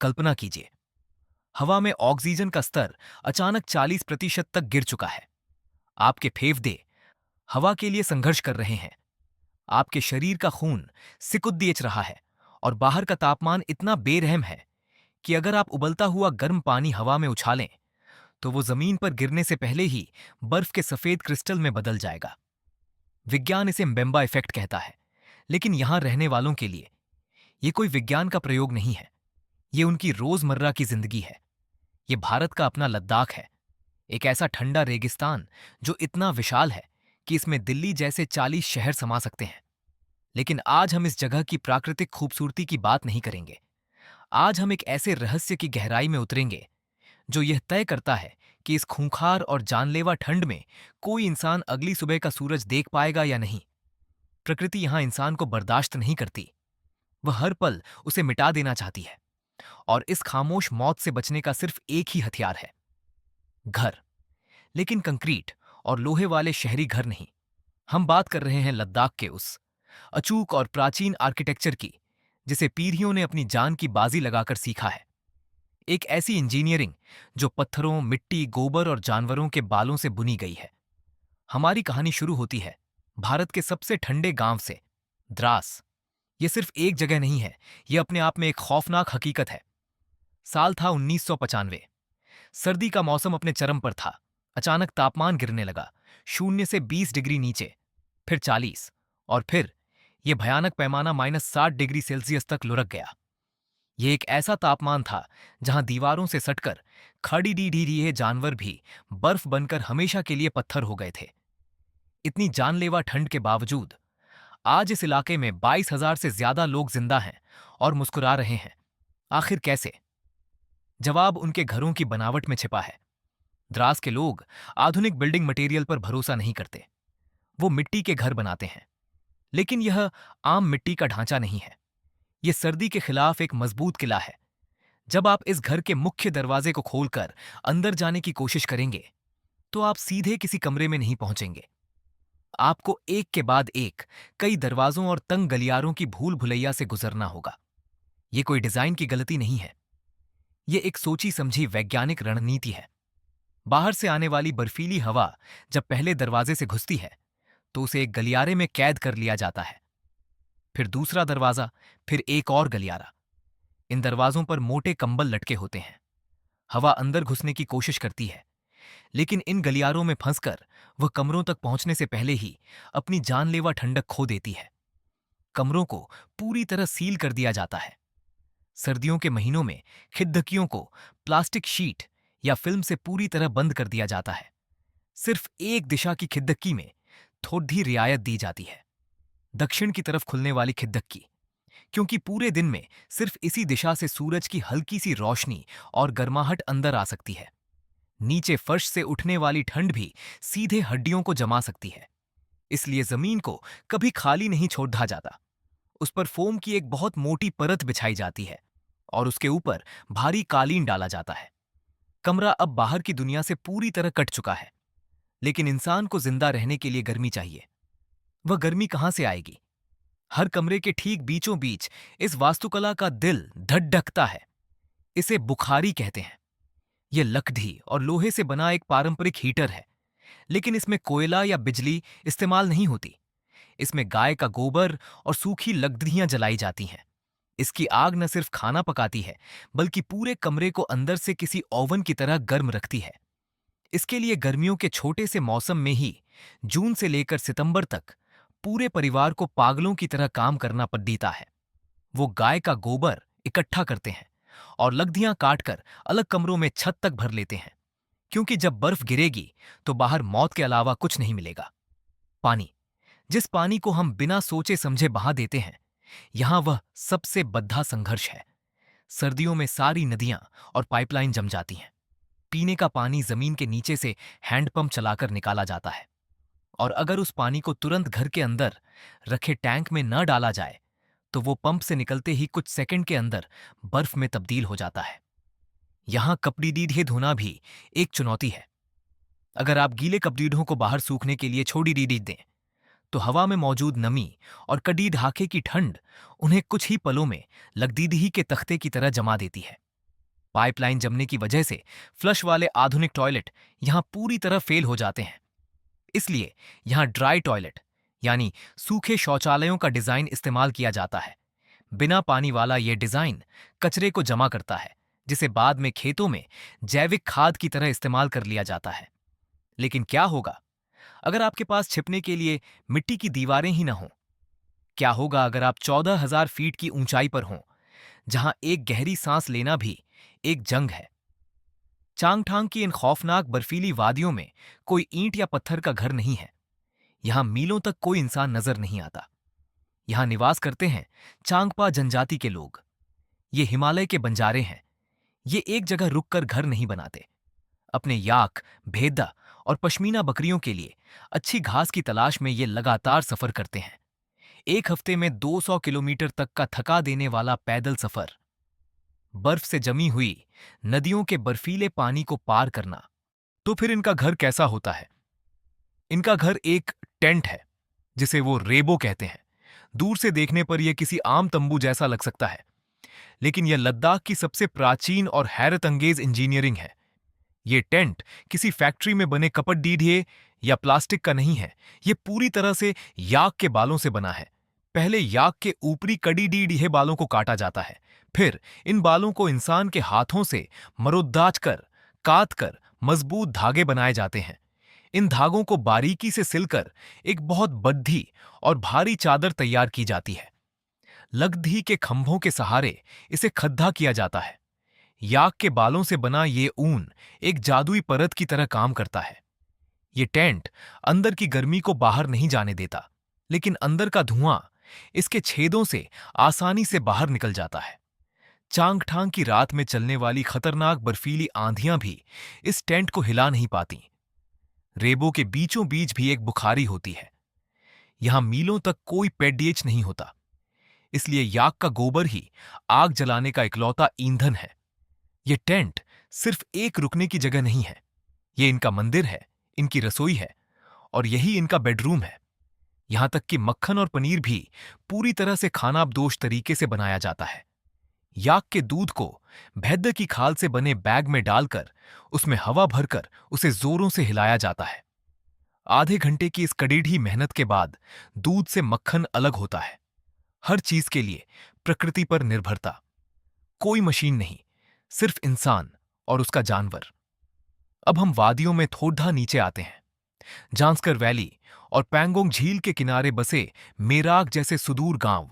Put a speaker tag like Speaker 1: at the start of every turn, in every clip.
Speaker 1: कल्पना कीजिए, हवा में ऑक्सीजन का स्तर अचानक 40% तक गिर चुका है। आपके फेफड़े हवा के लिए संघर्ष कर रहे हैं। आपके शरीर का खून सिकुड़ दिएच रहा है और बाहर का तापमान इतना बेरहम है कि अगर आप उबलता हुआ गर्म पानी हवा में उछालें तो वो जमीन पर गिरने से पहले ही बर्फ के सफेद क्रिस्टल में बदल जाएगा। विज्ञान इसे मेम्बा इफेक्ट कहता है, लेकिन यहां रहने वालों के लिए ये कोई विज्ञान का प्रयोग नहीं है। ये उनकी रोजमर्रा की जिंदगी है। ये भारत का अपना लद्दाख है, एक ऐसा ठंडा रेगिस्तान जो इतना विशाल है कि इसमें दिल्ली जैसे 40 शहर समा सकते हैं। लेकिन आज हम इस जगह की प्राकृतिक खूबसूरती की बात नहीं करेंगे। आज हम एक ऐसे रहस्य की गहराई में उतरेंगे जो यह तय करता है कि इस खूंखार और जानलेवा ठंड में कोई इंसान अगली सुबह का सूरज देख पाएगा या नहीं। प्रकृति यहां इंसान को बर्दाश्त नहीं करती। वह हर पल उसे मिटा देना चाहती है, और इस खामोश मौत से बचने का सिर्फ एक ही हथियार है, घर। लेकिन कंक्रीट और लोहे वाले शहरी घर नहीं। हम बात कर रहे हैं लद्दाख के उस अचूक और प्राचीन आर्किटेक्चर की जिसे पीढ़ियों ने अपनी जान की बाजी लगाकर सीखा है। एक ऐसी इंजीनियरिंग जो पत्थरों, मिट्टी, गोबर और जानवरों के बालों से बुनी गई है। हमारी कहानी शुरू होती है भारत के सबसे ठंडे गांव से, द्रास। यह सिर्फ एक जगह नहीं है, यह अपने आप में एक खौफनाक हकीकत है। साल था 1995। सर्दी का मौसम अपने चरम पर था। अचानक तापमान गिरने लगा, 0 से 20 डिग्री नीचे, फिर 40, और फिर यह भयानक पैमाना -60 डिग्री सेल्सियस तक लुढ़क गया। यह एक ऐसा तापमान था जहां दीवारों से सटकर खड़ी डी रहे जानवर भी बर्फ बनकर हमेशा के लिए पत्थर हो गए थे। इतनी जानलेवा ठंड के बावजूद आज इस इलाके में 22,000 से ज्यादा लोग जिंदा हैं और मुस्कुरा रहे हैं। आखिर कैसे? जवाब उनके घरों की बनावट में छिपा है। द्रास के लोग आधुनिक बिल्डिंग मटेरियल पर भरोसा नहीं करते। वो मिट्टी के घर बनाते हैं, लेकिन यह आम मिट्टी का ढांचा नहीं है। यह सर्दी के खिलाफ एक मजबूत किला है। जब आप इस घर के मुख्य दरवाजे को खोलकर अंदर जाने की कोशिश करेंगे तो आप सीधे किसी कमरे में नहीं पहुंचेंगे। आपको एक के बाद एक कई दरवाजों और तंग गलियारों की भूल भुलैया से गुजरना होगा। यह कोई डिजाइन की गलती नहीं है, यह एक सोची समझी वैज्ञानिक रणनीति है। बाहर से आने वाली बर्फीली हवा जब पहले दरवाजे से घुसती है तो उसे एक गलियारे में कैद कर लिया जाता है। फिर दूसरा दरवाजा, फिर एक और गलियारा। इन दरवाजों पर मोटे कंबल लटके होते हैं। हवा अंदर घुसने की कोशिश करती है, लेकिन इन गलियारों में फंसकर वह कमरों तक पहुंचने से पहले ही अपनी जानलेवा ठंडक खो देती है। कमरों को पूरी तरह सील कर दिया जाता है। सर्दियों के महीनों में खिड़कियों को प्लास्टिक शीट या फिल्म से पूरी तरह बंद कर दिया जाता है। सिर्फ एक दिशा की खिड़की में थोड़ी रियायत दी जाती है, दक्षिण की तरफ खुलने वाली खिड़की, क्योंकि पूरे दिन में सिर्फ इसी दिशा से सूरज की हल्की सी रोशनी और गर्माहट अंदर आ सकती है। नीचे फर्श से उठने वाली ठंड भी सीधे हड्डियों को जमा सकती है। इसलिए जमीन को कभी खाली नहीं छोड़ा जाता। उस पर फोम की एक बहुत मोटी परत बिछाई जाती है और उसके ऊपर भारी कालीन डाला जाता है। कमरा अब बाहर की दुनिया से पूरी तरह कट चुका है, लेकिन इंसान को जिंदा रहने के लिए गर्मी चाहिए। वह गर्मी कहां से आएगी? हर कमरे के ठीक बीचों बीच इस वास्तुकला का दिल धड़धकता है। इसे बुखारी कहते हैं। यह लकड़ी और लोहे से बना एक पारंपरिक हीटर है, लेकिन इसमें कोयला या बिजली इस्तेमाल नहीं होती। इसमें गाय का गोबर और सूखी लकड़ियां जलाई जाती हैं। इसकी आग न सिर्फ खाना पकाती है, बल्कि पूरे कमरे को अंदर से किसी ओवन की तरह गर्म रखती है। इसके लिए गर्मियों के छोटे से मौसम में ही, जून से लेकर सितंबर तक, पूरे परिवार को पागलों की तरह काम करना पड़ता है। वो गाय का गोबर इकट्ठा करते हैं और लकड़ियां काटकर अलग कमरों में छत तक भर लेते हैं, क्योंकि जब बर्फ गिरेगी तो बाहर मौत के अलावा कुछ नहीं मिलेगा। पानी, जिस पानी को हम बिना सोचे समझे बहा देते हैं, यहां वह सबसे बद्धा संघर्ष है। सर्दियों में सारी नदियां और पाइपलाइन जम जाती हैं। पीने का पानी जमीन के नीचे से हैंडपंप चलाकर निकाला जाता है, और अगर उस पानी को तुरंत घर के अंदर रखे टैंक में न डाला जाए तो वो पंप से निकलते ही कुछ सेकंड के अंदर बर्फ में तब्दील हो जाता है। यहां कपड़े धोना भी एक चुनौती है। अगर आप गीले कपड़ों को बाहर सूखने के लिए छोड़ी डी दें तो हवा में मौजूद नमी और कड़ी ढाके की ठंड उन्हें कुछ ही पलों में लकदीदही के तख्ते की तरह जमा देती है। पाइपलाइन जमने की वजह से फ्लश वाले आधुनिक टॉयलेट यहां पूरी तरह फेल हो जाते हैं। इसलिए यहां ड्राई टॉयलेट यानी सूखे शौचालयों का डिजाइन इस्तेमाल किया जाता है। बिना पानी वाला यह डिजाइन कचरे को जमा करता है, जिसे बाद में खेतों में जैविक खाद की तरह इस्तेमाल कर लिया जाता है। लेकिन क्या होगा अगर आपके पास छिपने के लिए मिट्टी की दीवारें ही ना हों? क्या होगा अगर आप 14,000 फीट की ऊंचाई पर हों, जहां एक गहरी सांस लेना भी एक जंग है? चांगथांग की इन खौफनाक बर्फीली वादियों में कोई ईंट या पत्थर का घर नहीं है। यहां मीलों तक कोई इंसान नजर नहीं आता। यहां निवास करते हैं चांगपा जनजाति के लोग। ये हिमालय के बंजारे हैं। ये एक जगह रुककर घर नहीं बनाते। अपने याक, भेद्दा और पश्मीना बकरियों के लिए अच्छी घास की तलाश में ये लगातार सफर करते हैं। एक हफ्ते में 200 किलोमीटर तक का थका देने वाला पैदल सफर, बर्फ से जमी हुई नदियों के बर्फीले पानी को पार करना। तो फिर इनका घर कैसा होता है? इनका घर एक टेंट है, जिसे वो रेबो कहते हैं। दूर से देखने पर यह किसी आम तंबू जैसा लग सकता है, लेकिन यह लद्दाख की सबसे प्राचीन और हैरत अंगेज इंजीनियरिंग है। ये टेंट किसी फैक्ट्री में बने कपट डीढ़े या प्लास्टिक का नहीं है। ये पूरी तरह से याक के बालों से बना है। पहले याक के ऊपरी कड़ी डीढ़े बालों को काटा जाता है। फिर इन बालों को इंसान के हाथों से मरोद्दाज कर, काट कर मजबूत धागे बनाए जाते हैं। इन धागों को बारीकी से सिलकर एक बहुत बद्धी और भारी चादर तैयार की जाती है। लकड़ी के खंभों के सहारे इसे खद्दा किया जाता है। याक के बालों से बना ये ऊन एक जादुई परत की तरह काम करता है। ये टेंट अंदर की गर्मी को बाहर नहीं जाने देता, लेकिन अंदर का धुआं इसके छेदों से आसानी से बाहर निकल जाता है। चांगथांग की रात में चलने वाली खतरनाक बर्फीली आंधियां भी इस टेंट को हिला नहीं पाती। रेबो के बीचों बीच भी एक बुखारी होती है। यहां मीलों तक कोई पेड़िएच नहीं होता, इसलिए याक का गोबर ही आग जलाने का इकलौता ईंधन है। यह टेंट सिर्फ एक रुकने की जगह नहीं है, यह इनका मंदिर है, इनकी रसोई है और यही इनका बेडरूम है। यहां तक कि मक्खन और पनीर भी पूरी तरह से खानाबदोश तरीके से बनाया जाता है। याक के दूध को भेद्दा की खाल से बने बैग में डालकर उसमें हवा भरकर उसे जोरों से हिलाया जाता है। आधे घंटे की इस कड़ीढ़ी मेहनत के बाद दूध से मक्खन अलग होता है। हर चीज के लिए प्रकृति पर निर्भरता। कोई मशीन नहीं, सिर्फ इंसान और उसका जानवर। अब हम वादियों में थोड़ा नीचे आते हैं। जांस्कर वैली और पैंगोंग झील के किनारे बसे मेराक जैसे सुदूर गांव।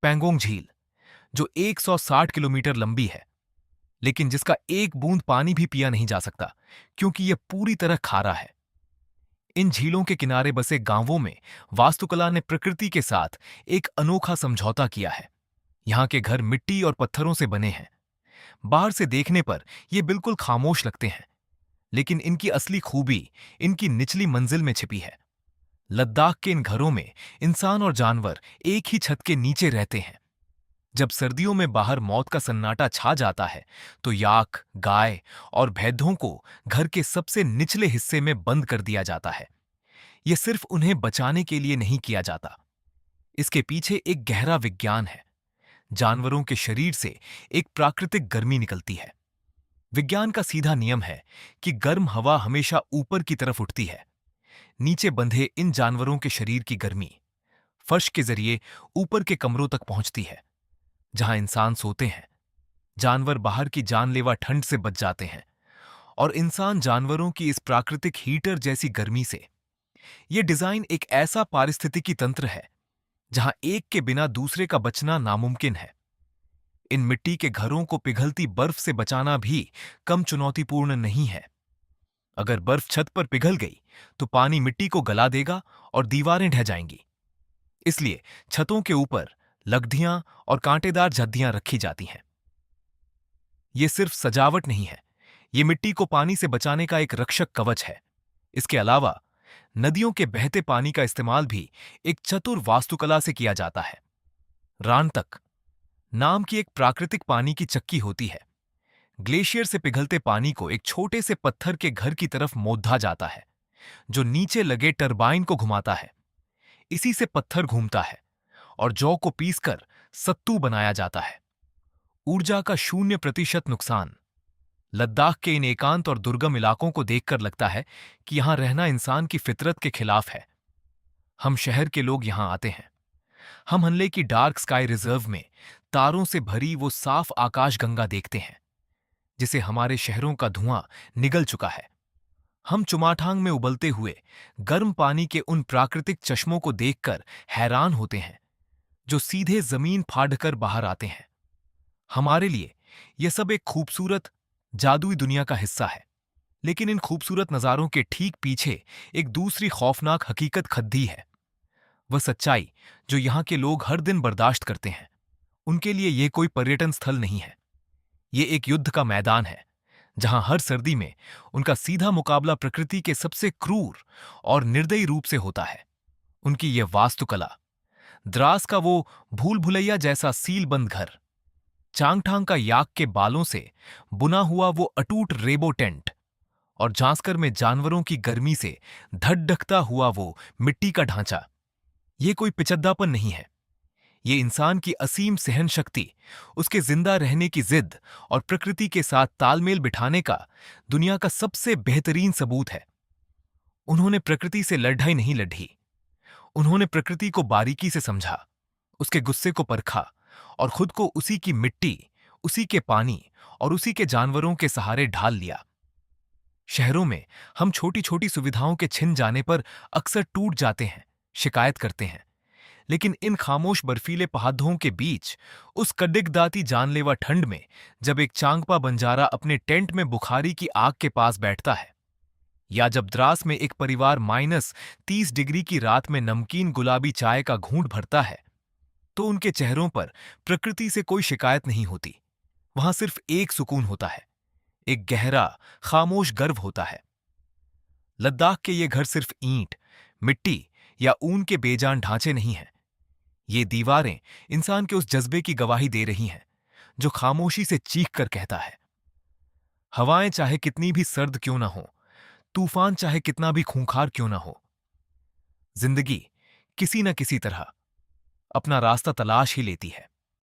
Speaker 1: पैंगोंग झील जो 160 किलोमीटर लंबी है, लेकिन जिसका एक बूंद पानी भी पिया नहीं जा सकता, क्योंकि यह पूरी तरह खारा है। इन झीलों के किनारे बसे गांवों में वास्तुकला ने प्रकृति के साथ एक अनोखा समझौता किया है। यहां के घर मिट्टी और पत्थरों से बने हैं। बाहर से देखने पर ये बिल्कुल खामोश लगते हैं, लेकिन इनकी असली खूबी इनकी निचली मंजिल में छिपी है। लद्दाख के इन घरों में इंसान और जानवर एक ही छत के नीचे रहते हैं। जब सर्दियों में बाहर मौत का सन्नाटा छा जाता है, तो याक, गाय और भैंसों को घर के सबसे निचले हिस्से में बंद कर दिया जाता है। यह सिर्फ उन्हें बचाने के लिए नहीं किया जाता। इसके पीछे एक गहरा विज्ञान है। जानवरों के शरीर से एक प्राकृतिक गर्मी निकलती है। विज्ञान का सीधा नियम है कि गर्म हवा हमेशा ऊपर की तरफ उठती है। नीचे बंधे इन जानवरों के शरीर की गर्मी फर्श के जरिए ऊपर के कमरों तक पहुंचती है, जहां इंसान सोते हैं। जानवर बाहर की जानलेवा ठंड से बच जाते हैं और इंसान जानवरों की इस प्राकृतिक हीटर जैसी गर्मी से। यह डिजाइन एक ऐसा पारिस्थितिकी तंत्र है जहां एक के बिना दूसरे का बचना नामुमकिन है। इन मिट्टी के घरों को पिघलती बर्फ से बचाना भी कम चुनौतीपूर्ण नहीं है। अगर बर्फ छत पर पिघल गई तो पानी मिट्टी को गला देगा और दीवारें ढह जाएंगी। इसलिए छतों के ऊपर लकड़ियां और कांटेदार झद्दियां रखी जाती हैं। यह सिर्फ सजावट नहीं है, यह मिट्टी को पानी से बचाने का एक रक्षक कवच है। इसके अलावा नदियों के बहते पानी का इस्तेमाल भी एक चतुर वास्तुकला से किया जाता है। रानतक नाम की एक प्राकृतिक पानी की चक्की होती है। ग्लेशियर से पिघलते पानी को एक छोटे से पत्थर के घर की तरफ मोधा जाता है, जो नीचे लगे टरबाइन को घुमाता है। इसी से पत्थर घूमता है और जौ को पीसकर सत्तू बनाया जाता है। ऊर्जा का 0% नुकसान। लद्दाख के इन एकांत और दुर्गम इलाकों को देखकर लगता है कि यहां रहना इंसान की फितरत के खिलाफ है। हम शहर के लोग यहां आते हैं। हम हनले की डार्क स्काई रिजर्व में तारों से भरी वो साफ आकाशगंगा देखते हैं जिसे हमारे शहरों का धुआं निगल चुका है। हम चुमाठांग में उबलते हुए गर्म पानी के उन प्राकृतिक चश्मों को देखकर हैरान होते हैं जो सीधे जमीन फाड़कर बाहर आते हैं। हमारे लिए यह सब एक खूबसूरत जादुई दुनिया का हिस्सा है, लेकिन इन खूबसूरत नज़ारों के ठीक पीछे एक दूसरी खौफनाक हकीकत खद्दी है। वह सच्चाई जो यहाँ के लोग हर दिन बर्दाश्त करते हैं। उनके लिए यह कोई पर्यटन स्थल नहीं है, ये एक युद्ध का मैदान है जहां हर सर्दी में उनका सीधा मुकाबला प्रकृति के सबसे क्रूर और निर्दयी रूप से होता है। उनकी यह वास्तुकला, द्रास का वो भूल भुलैया जैसा सीलबंद घर, चांगठांग का याक के बालों से बुना हुआ वो अटूट रेबो टेंट और जांस्कर में जानवरों की गर्मी से धड़धकता हुआ वो मिट्टी का ढांचा, ये कोई पिचद्दापन नहीं है। ये इंसान की असीम सहन शक्ति, उसके जिंदा रहने की जिद और प्रकृति के साथ तालमेल बिठाने का दुनिया का सबसे बेहतरीन सबूत है। उन्होंने प्रकृति से लड़ाई नहीं लड़ी, उन्होंने प्रकृति को बारीकी से समझा, उसके गुस्से को परखा और खुद को उसी की मिट्टी, उसी के पानी और उसी के जानवरों के सहारे ढाल लिया। शहरों में हम छोटी छोटी सुविधाओं के छिन जाने पर अक्सर टूट जाते हैं, शिकायत करते हैं, लेकिन इन खामोश बर्फीले पहाड़ों के बीच उस कड़िकदाती जानलेवा ठंड में जब एक चांगपा बंजारा अपने टेंट में बुखारी की आग के पास बैठता है, या जब द्रास में एक परिवार -30 डिग्री की रात में नमकीन गुलाबी चाय का घूंट भरता है, तो उनके चेहरों पर प्रकृति से कोई शिकायत नहीं होती। वहां सिर्फ एक सुकून होता है, एक गहरा खामोश गर्व होता है। लद्दाख के ये घर सिर्फ ईंट, मिट्टी या ऊन के बेजान ढांचे नहीं हैं। ये दीवारें इंसान के उस जज्बे की गवाही दे रही हैं जो खामोशी से चीख कर कहता है, हवाएं चाहे कितनी भी सर्द क्यों ना हो, तूफान चाहे कितना भी खूंखार क्यों ना हो, जिंदगी किसी न किसी तरह अपना रास्ता तलाश ही लेती है।